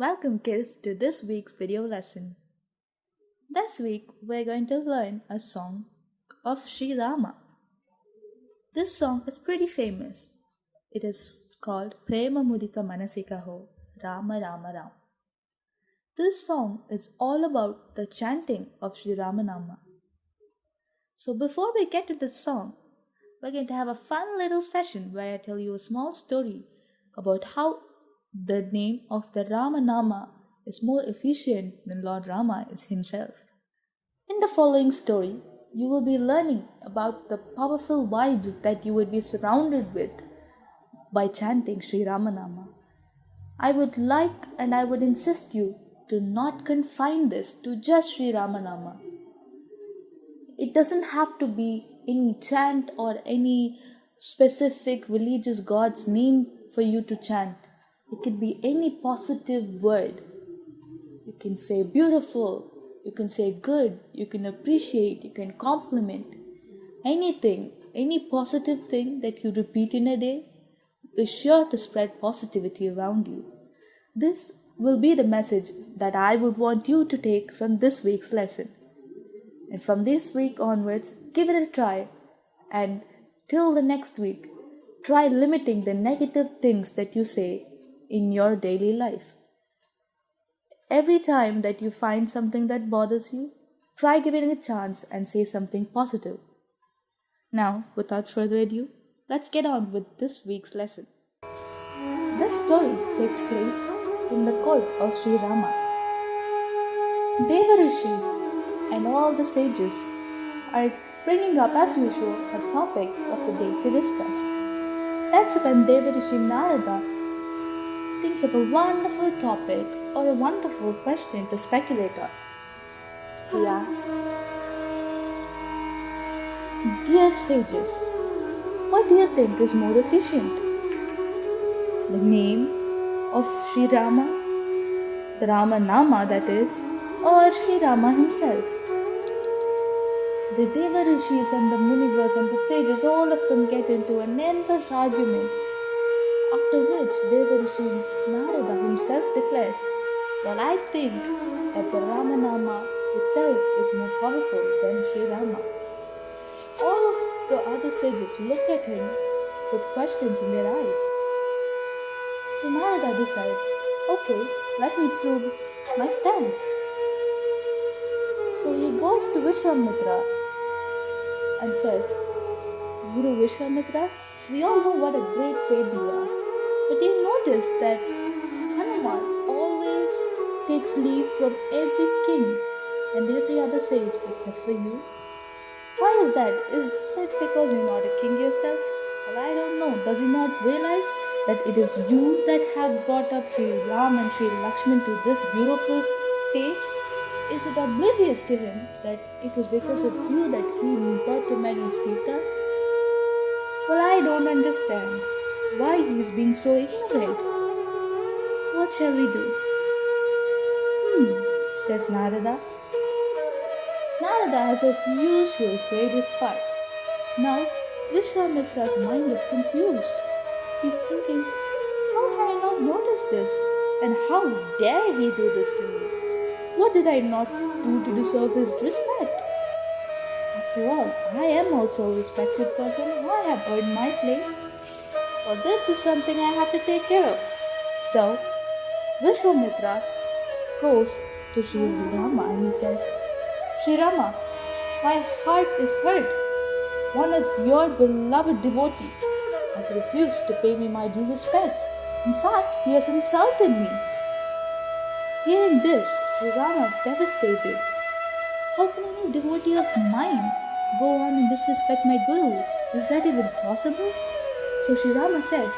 Welcome kids to this week's video lesson. This week we're going to learn a song of Sri Rama. This song is pretty famous. It is called Prema Mudita Manasika Ho Rama Rama Ram. This song is all about the chanting of Sri Ramanama. So before we get to this song, we're going to have a fun little session where I tell you a small story about how the name of the Ramanama is more efficient than Lord Rama is himself. In the following story, you will be learning about the powerful vibes that you would be surrounded with by chanting Sri Ramanama. I would like and I would insist you to not confine this to just Sri Ramanama. It doesn't have to be any chant or any specific religious god's name for you to chant. It could be any positive word. You can say beautiful, you can say good, you can appreciate, you can compliment. Anything, any positive thing that you repeat in a day is sure to spread positivity around you. This will be the message that I would want you to take from this week's lesson. And from this week onwards, give it a try. And till the next week, try limiting the negative things that you say in your daily life. Every time that you find something that bothers you, try giving it a chance and say something positive. Now, without further ado, let's get on with this week's lesson. This story takes place in the court of Sri Rama. Deva Rishis and all the sages are bringing up as usual a topic of the day to discuss. That's when Devarishi Narada thinks of a wonderful topic or a wonderful question to speculate on. He asks, "Dear sages, what do you think is more efficient? The name of Sri Rama, the Ramanama that is, or Sri Rama himself?" The Deva Rishis and the Munivas and the sages, all of them get into an endless argument. After which Devarishi Narada himself declares, "Well, I think that the Ramanama itself is more powerful than Sri Rama." All of the other sages look at him with questions in their eyes. So Narada decides, "Okay, let me prove my stand." So he goes to Vishwamitra and says, "Guru Vishwamitra, we all know what a great sage you are. But you notice that Hanuman always takes leave from every king and every other sage except for you. Why is that? Is it because you're not a king yourself? Well, I don't know. Does he not realize that it is you that have brought up Sri Ram and Sri Lakshman to this beautiful stage? Is it oblivious to him that it was because of you that he got to marry Sita? Well, I don't understand why he is being so ignorant. What shall we do?" Says Narada. Narada has as usual played his part. Now, Vishwamitra's mind is confused. He's thinking, how have I not noticed this? And how dare he do this to me? What did I not do to deserve his respect? After all, I am also a respected person. I have earned my place. Well, this is something I have to take care of. So, Vishwamitra goes to Sri Rama and he says, "Sri Rama, my heart is hurt. One of your beloved devotee has refused to pay me my due respects. In fact, he has insulted me." Hearing this, Sri Rama is devastated. How can any devotee of mine go on and disrespect my Guru? Is that even possible? So Sri Rama says,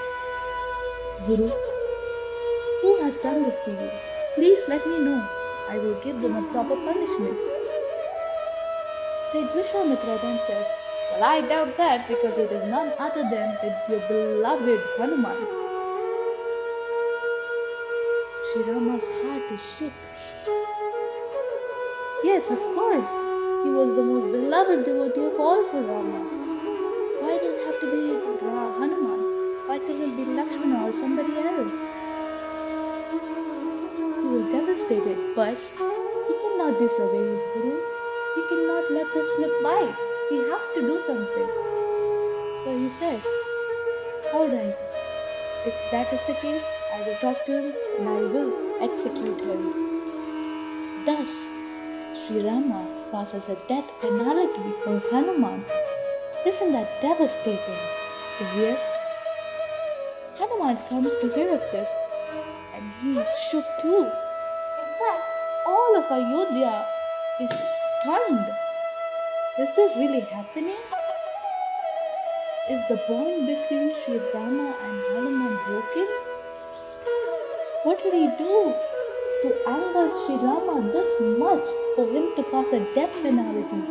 "Guru, who has done this to you? Please let me know. I will give them a proper punishment." Said Vishwamitra then says, "Well, I doubt that because it is none other than your beloved Hanuman." Sri Rama's heart is shook. Yes, of course, he was the most beloved devotee of all for Rama. Why did it have to be Hanuman? Why couldn't it be Lakshmana or somebody else? was devastated, but he cannot disobey his guru. He cannot let this slip by. He has to do something. So he says, alright, if that is the case, I will talk to him and I will execute him. Thus, Sri Rama passes a death penalty for Hanuman. Isn't that devastating to hear? Hanuman comes to hear of this and he is shook too. In fact, all of Ayodhya is stunned. Is this really happening? Is the bond between Sri Rama and Hanuman broken? What did he do to anger Sri Rama this much for him to pass a death penalty?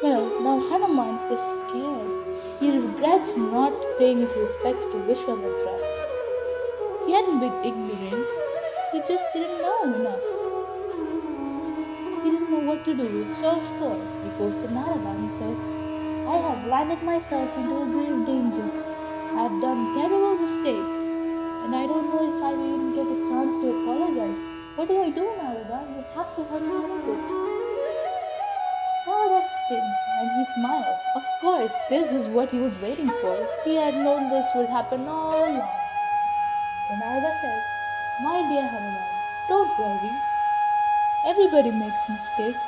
Well, now Hanuman is scared. He regrets not paying his respects to Vishwamitra. He hadn't been ignorant, he just didn't know enough. He didn't know what to do, so of course he goes to Narada and he says, I have landed myself into a grave danger. I have done a terrible mistake, and I don't know if I will even get a chance to apologize. What do I do, Narada? You have to help me out of this. Narada thinks and he smiles. Of course, this is what he was waiting for. He had known this would happen all along. So Narada said, my dear Hanuman, don't worry. Everybody makes mistakes.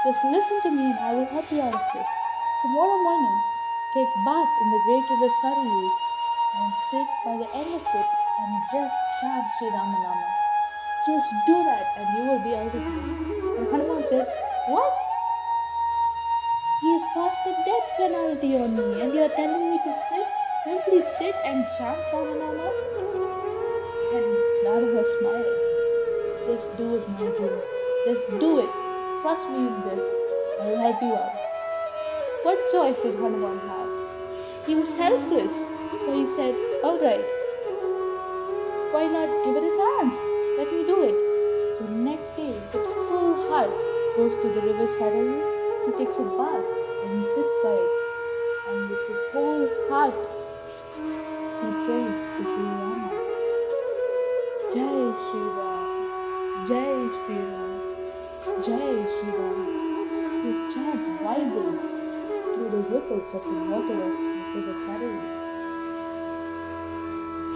Just listen to me and I will help you out of this. Tomorrow morning, take bath in the great river Sarayu and sit by the end of it and just chant Sri Ramanama. Just do that and you will be out of this. And Hanuman says, what? He has passed a death penalty on me and you are telling me to simply sit and chant Ramanama? And Narada smiles. Just do it, my dear. Just do it. Trust me in this. I will help you out. What choice did Hanuman have? He was helpless. So he said, alright, why not give it a chance? Let me do it. So next day, with full heart, goes to the river Sarayu. He takes a bath and he sits by it. And with his whole heart, he prays to Sri Rama. Jai Sri Ram, Jai Sri Ram, Jai Sri Ram. His chant vibrates through the ripples of the water of the river Sarayu.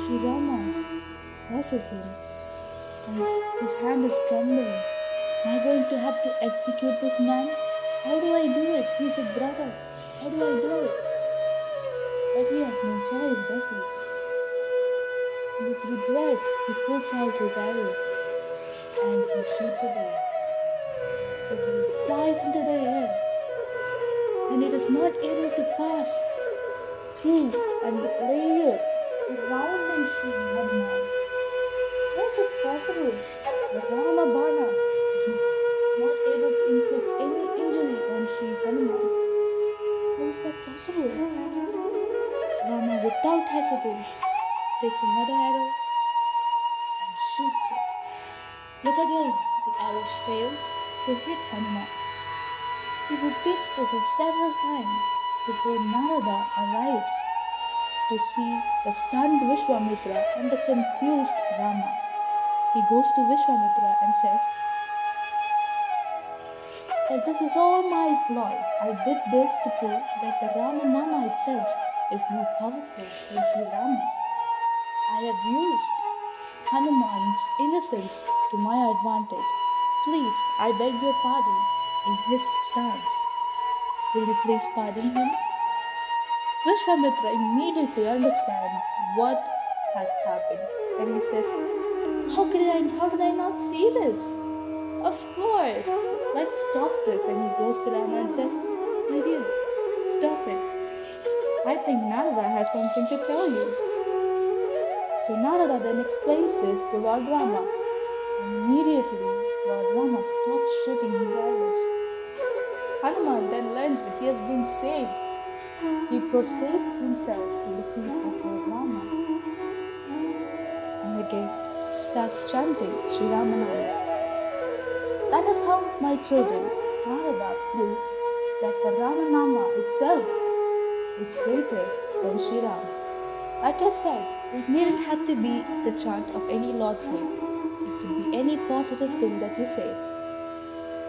Sri Rama crosses him and his hand is trembling. Am I going to have to execute this man? How do I do it? He's a brother. How do I do it? But he has no choice, does he? With regret, he pulls out his arrow and he shoots away. But he flies into the air and it is not able to pass through and layer surrounding Sri Hanuman. How is it possible that Rama Bana is not able to inflict any injury on Sri Hanuman? How is that possible? Rama, without hesitation, takes another arrow and shoots it. Yet again, the arrow fails to hit Hanuman. He repeats this several times before Narada arrives to see the stunned Vishwamitra and the confused Rama. He goes to Vishwamitra and says, that this is all my ploy. I did this to prove that the Ramanama itself is more powerful than Sri Rama. I have used Hanuman's innocence to my advantage. Please, I beg your pardon in his stance. Will you please pardon him? Vishwamitra immediately understands what has happened and he says, how did I not see this? Of course, let's stop this. And he goes to Rama and says, my dear, stop it. I think Narada has something to tell you. So Narada then explains this to Lord Rama and immediately Lord Rama stops shooting his arrows. Hanuman then learns that he has been saved. He prostrates himself to the feet of Lord Rama and again starts chanting Sri Ramanama. That is how, my children, Narada proves that the Ramanama itself is greater than Sri Ram. Like I said, It needn't have to be the chant of any Lord's name. It could be any positive thing that you say.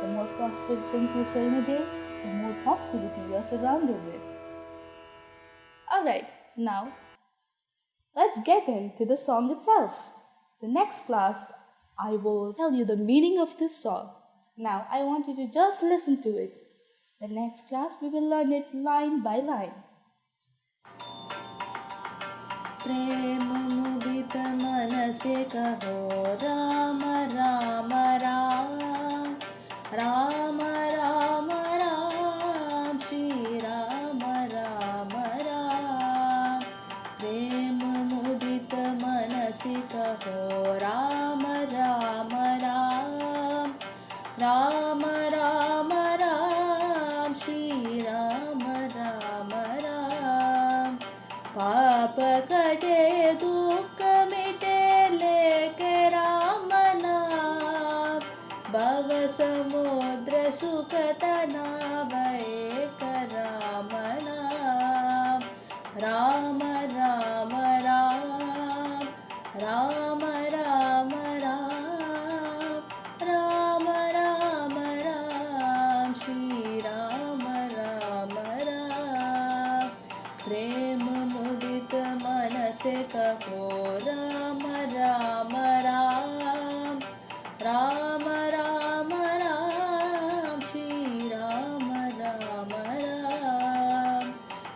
The more positive things you say in a day, the more positivity you are surrounded with. Alright, now let's get into the song itself. The next class, I will tell you the meaning of this song. Now, I want you to just listen to it. The next class, we will learn it line by line. प्रेम मुदित मन से कहो राम राम राम राम राम राम श्री राम राम राम प्रेम मुदित मन से कहो राम राम राम राम राम राम श्री राम राम राम पाप कटे दुख मिटे लेके राम नाम भव समुद्र सुख तनावै राम नाम राम राम राम राम राम राम राम राम राम श्री राम राम राम प्रेम मुदित मन से कहो राम राम राम राम राम राम श्री राम राम राम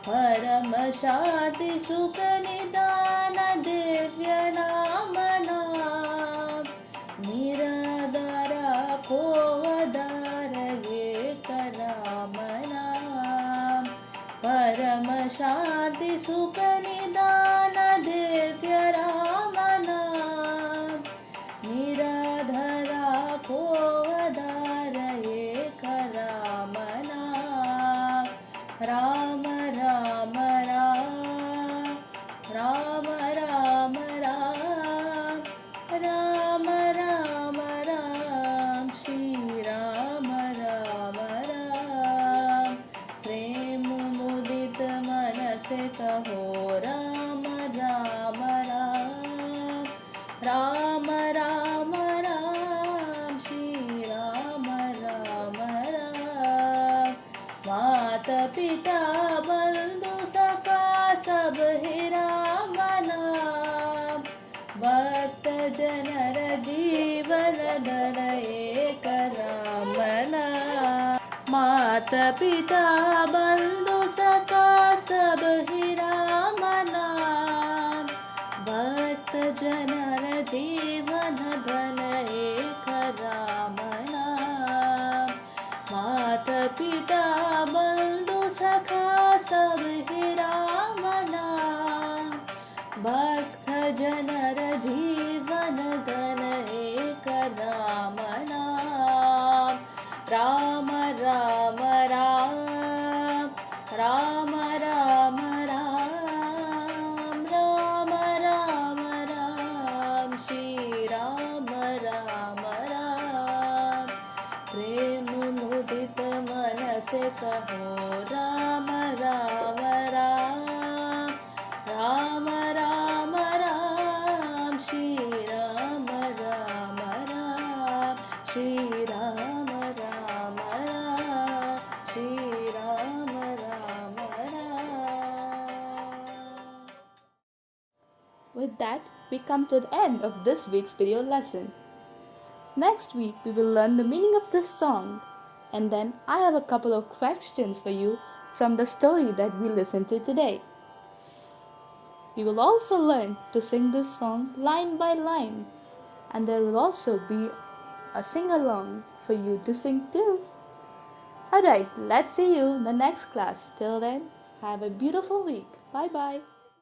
परम शांति सुख निदान दिव्य नाम नाम निराधार को आधार एक राम नाम परम शांति सुख निदान दिव्य राम नाम निराधरा को आधार एक राम नाम राम राम राम राम राम राम राम राम श्री राम राम राम प्रेम मुदित मन से कहो राम राम राम राम राम श्री राम राम राम माता पिता बंधु सखा सब ही राम नाम भक्त जनर जीवन धन एक राम नाम माता पिता बंधु सखा सब ही राम नाम भक्त जनर जीवन धन एक राम नाम माता पिता बंधु सखा सब ही राम नाम भक्त जनर जीवन धन एक राम नाम राम राम राम राम राम राम राम राम श्री राम राम राम प्रेम मुदित मन से कहो Ram Ram Ram Ram Ram Shri Ram Ram Ram Shri Ram Ram Shri Ram Ram With that, we come to the end of this week's video lesson. Next week, we will learn the meaning of this song, and then I have a couple of questions for you from the story that we listened to today. We will also learn to sing this song line by line, and there will also be a sing-along for you to sing too. Alright, let's see you in the next class. Till then, have a beautiful week. Bye bye.